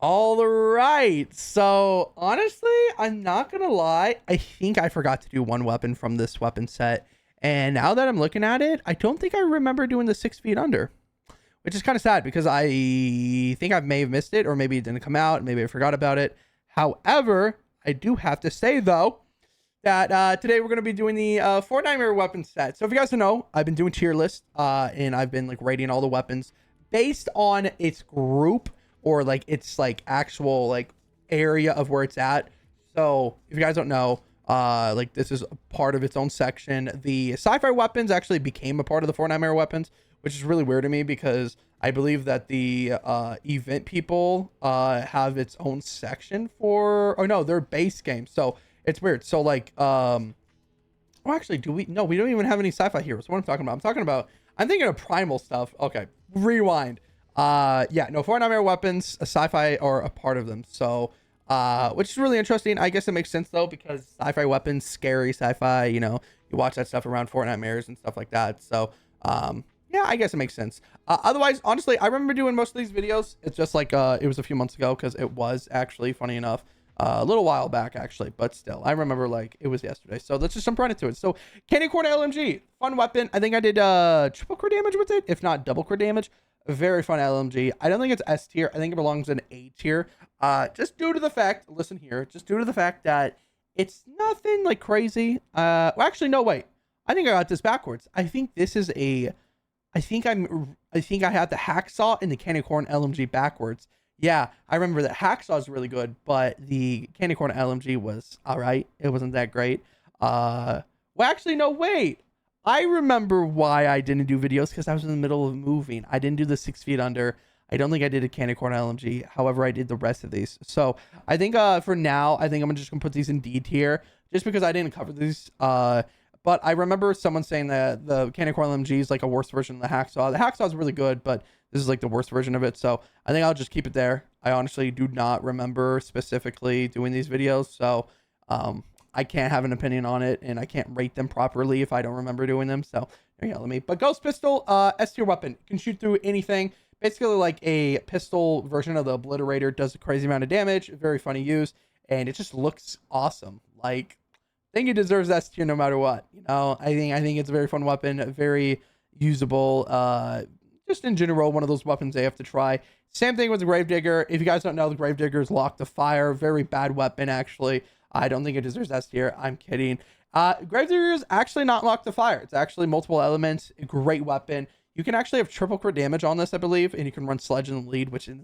All right. So honestly, I'm not gonna lie. I think I forgot to do one weapon from this weapon set. And now that I'm looking at it, I don't think I remember doing the 6 feet under, which is kind of sad because I think I may have missed it, or maybe it didn't come out. Maybe I forgot about it. However, I do have to say though that today we're going to be doing the Fortnite weapon set. So if you guys don't know, I've been doing tier lists, and I've been like rating all the weapons based on its group or like its like actual like area of where it's at. So if you guys don't know, like this is a part of its own section. The sci-fi weapons actually became a part of the Fortnite weapons, which is really weird to me because I believe that the event people have its own section for, oh no, their base game. So it's weird. So like, well, actually, do we? No, we don't even have any sci-fi heroes. What I'm talking about? I'm thinking of primal stuff. Okay, rewind. Yeah, no, Fortnite weapons, a sci-fi are a part of them. So, which is really interesting. I guess it makes sense though because sci-fi weapons, scary sci-fi. You know, you watch that stuff around Fortnitemares and stuff like that. So, yeah, I guess it makes sense. Otherwise, honestly, I remember doing most of these videos. It's just like it was a few months ago because it was actually funny enough. A little while back actually, but still I remember like it was yesterday. So let's just jump right into it. So candy corn LMG, fun weapon. I think I did triple crit damage with it, if not double crit damage. A very fun LMG. I don't think it's S tier. I think it belongs in A tier. Just due to the fact, listen here, just due to the fact that it's nothing like crazy. Well, actually no, wait, I think I got this backwards. I think this is a, I think I had the hacksaw and the candy corn LMG backwards. Yeah, I remember that hacksaw is really good, but the candy corn LMG was all right. It wasn't that great. Well, actually, no, wait. I remember why I didn't do videos because I was in the middle of moving. I didn't do the 6 feet under. I don't think I did a candy corn LMG. However, I did the rest of these. So I think for now, I think I'm just gonna put these in D tier just because I didn't cover these. But I remember someone saying that the candy corn LMG is like a worse version of the hacksaw. The hacksaw is really good, but this is like the worst version of it. So I think I'll just keep it there. I honestly do not remember specifically doing these videos. So I can't have an opinion on it and I can't rate them properly if I don't remember doing them. So there you go. But Ghost Pistol, S tier weapon, can shoot through anything. Basically like a pistol version of the Obliterator, does a crazy amount of damage, very funny use, and it just looks awesome. Like, I think it deserves S tier no matter what. You know, I think it's a very fun weapon, very usable. Just in general, one of those weapons they have to try. Same thing with the Gravedigger. If you guys don't know, the Gravedigger is locked to fire. Very bad weapon, actually. I don't think it deserves S tier. I'm kidding. Gravedigger is actually not locked to fire. It's actually multiple elements. A great weapon. You can actually have triple crit damage on this, I believe, and you can run Sledge in the lead, which is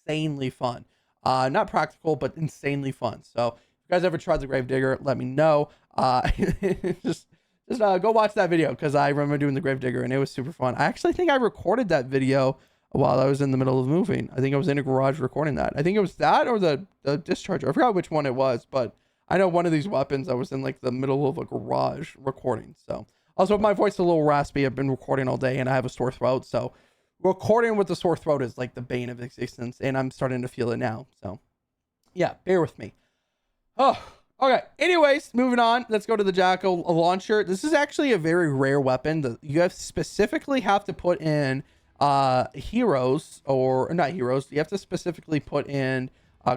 insanely fun. Not practical, but insanely fun. So if you guys ever tried the Gravedigger, let me know. Just go watch that video because I remember doing the Gravedigger and it was super fun. I actually think I recorded that video while I was in the middle of moving. I think I was in a garage recording that. I think it was that or the Discharger. I forgot which one it was, but I know one of these weapons I was in like the middle of a garage recording. So also, if my voice is a little raspy, I've been recording all day and I have a sore throat. So recording with the sore throat is like the bane of existence, and I'm starting to feel it now. So yeah, bear with me. Oh, okay. Anyways, moving on. Let's go to the Jackal launcher. This is actually a very rare weapon. You have specifically have to put in heroes, or not heroes. You have to specifically put in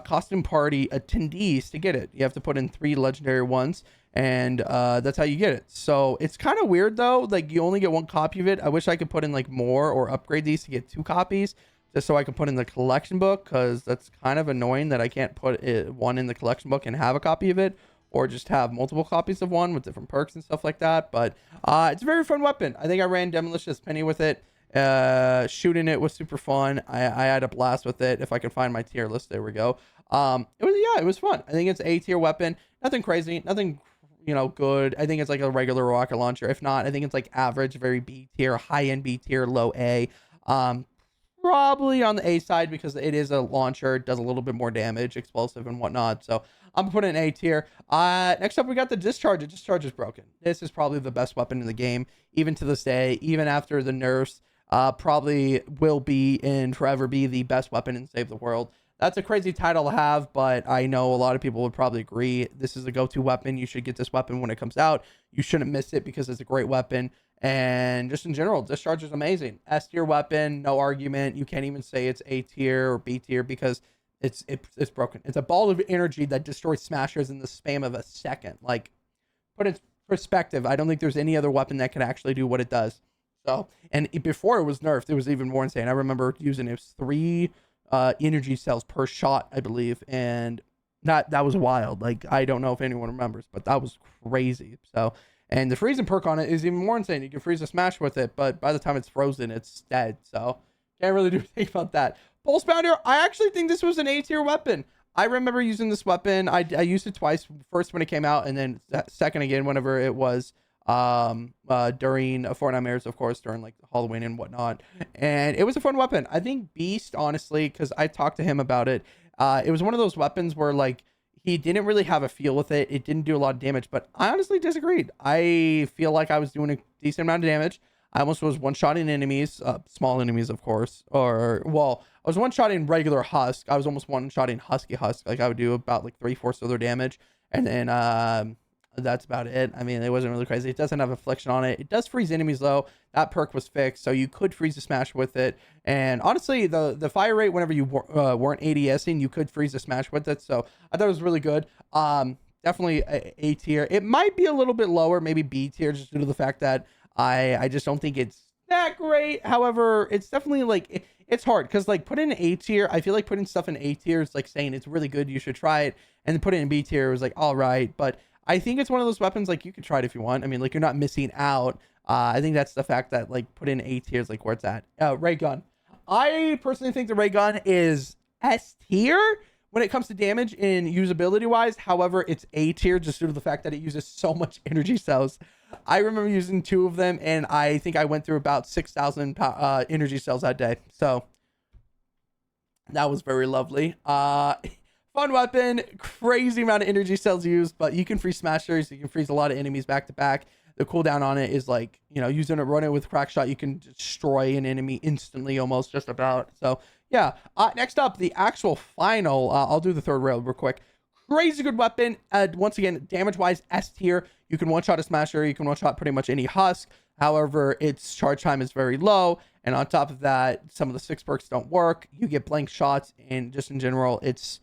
costume party attendees to get it. You have to put in 3 legendary ones, and that's how you get it. So it's kind of weird though. Like you only get 1 copy of it. I wish I could put in like more or upgrade these to get 2 copies. Just so I can put in the collection book, because that's kind of annoying that I can't put one in the collection book and have a copy of it, or just have multiple copies of one with different perks and stuff like that. But it's a very fun weapon. I think I ran Demolicious Penny with it. Shooting it was super fun. I had a blast with it. If I can find my tier list, there we go. It was fun. I think it's A tier weapon. Nothing crazy, nothing good. I think it's like a regular rocket launcher. If not, I think it's like average, very B tier, high end B tier, low A. Probably on the A side because it is a launcher. It does a little bit more damage, explosive and whatnot. So I'm putting an A tier. Next up, we got the Discharger. Discharge is broken. This is probably the best weapon in the game, even to this day, even after the nerfs. Probably will be and forever be the best weapon in Save the World. That's a crazy title to have, but I know a lot of people would probably agree. This is a go-to weapon. You should get this weapon when it comes out. You shouldn't miss it because it's a great weapon. And just in general, Discharge is amazing. S tier weapon, no argument. You can't even say it's A tier or B tier because It's broken. It's a ball of energy that destroys smashers in the span of a second. Like, put in perspective, I don't think there's any other weapon that can actually do what it does. So, and before it was nerfed, it was even more insane. I remember using it was 3 energy cells per shot, I believe, and that was wild. Like, I don't know if anyone remembers, but that was crazy. So, and the freezing perk on it is even more insane. You can freeze a smash with it, but by the time it's frozen, it's dead. So, can't really do anything about that. Pulse Pounder, I actually think this was an A tier weapon. I remember using this weapon. I used it twice. First when it came out, and then second again whenever it was during Fortnite, of course, during like Halloween and whatnot. And it was a fun weapon. I think Beast, honestly, because I talked to him about it. It was one of those weapons where like he didn't really have a feel with it. It didn't do a lot of damage, but I honestly disagreed. I feel like I was doing a decent amount of damage. I almost was one-shotting enemies, small enemies, of course, or, well, I was one-shotting regular Husk. I was almost one-shotting Husky Husk. Like, I would do about, like, 3/4 of their damage, and then, that's about it. I mean, it wasn't really crazy. It doesn't have Affliction on it. It does freeze enemies, though. That perk was fixed, so you could freeze a smash with it, and honestly, the fire rate, whenever you weren't ADSing, you could freeze a smash with it, so I thought it was really good. Definitely A tier. It might be a little bit lower, maybe B tier, just due to the fact that I just don't think it's that great. However, it's definitely like it's hard because like put in A tier. I feel like putting stuff in A tier is like saying it's really good, you should try it, and then put it in B tier was like all right. But I think it's one of those weapons like you could try it if you want. I mean, like you're not missing out. I think that's the fact that like put in A tier is like where it's at. Ray gun. I personally think the ray gun is S tier when it comes to damage and usability wise. However, it's A tier just due to the fact that it uses so much energy cells. I remember using 2 of them, and I think I went through about 6,000 energy cells that day. So that was very lovely. Fun weapon, crazy amount of energy cells used, but you can freeze smashers. You can freeze a lot of enemies back to back. The cooldown on it is like, you know, using it, running with crack shot, you can destroy an enemy instantly, almost just about. So yeah. Next up, the actual final. I'll do the third rail real quick. Crazy good weapon. Once again, damage wise, S tier. You can one shot a smasher. You can one shot pretty much any Husk. However, its charge time is very low. And on top of that, some of the 6 perks don't work. You get blank shots, and just in general, it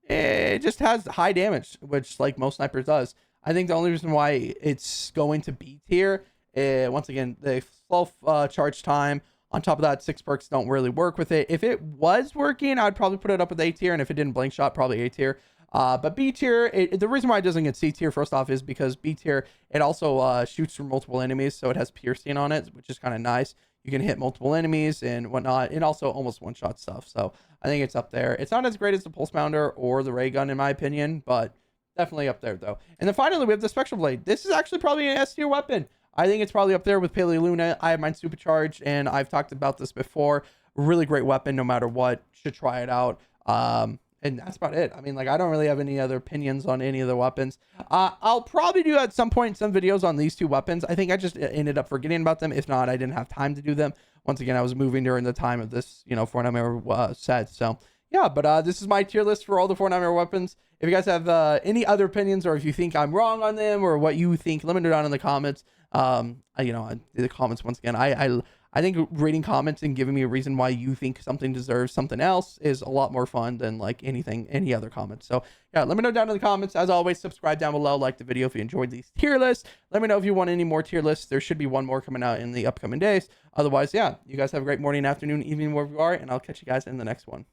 just has high damage, which like most snipers does. I think the only reason why it's going to B tier, once again, the slow charge time. On top of that, 6 perks don't really work with it. If it was working, I'd probably put it up with A tier, and if it didn't blank shot, probably A tier. But B tier, the reason why it doesn't get C tier first off is because B tier, it also shoots through multiple enemies, so it has piercing on it, which is kind of nice. You can hit multiple enemies and whatnot, and also almost one-shot stuff. So I think it's up there. It's not as great as the Pulse Pounder or the Ray Gun in my opinion, but definitely up there though. And then finally, we have the Spectral Blade. This is actually probably an S tier weapon. I think it's probably up there with Paleo Luna. I have mine supercharged, and I've talked about this before. Really great weapon, no matter what. Should try it out. And that's about it. I mean, like, I don't really have any other opinions on any of the weapons. I'll probably do at some point some videos on these 2 weapons. I think I just ended up forgetting about them. If not, I didn't have time to do them. Once again, I was moving during the time of this, you know, Fortnite set. So yeah, but this is my tier list for all the Fortnite weapons. If you guys have any other opinions, or if you think I'm wrong on them, or what you think, let me know down in the comments. You know, in the comments, once again, I think reading comments and giving me a reason why you think something deserves something else is a lot more fun than like any other comments. So yeah, let me know down in the comments. As always, subscribe down below, like the video if you enjoyed these tier lists. Let me know if you want any more tier lists. There should be one more coming out in the upcoming days. Otherwise, yeah, you guys have a great morning, afternoon, evening, wherever you are, and I'll catch you guys in the next one.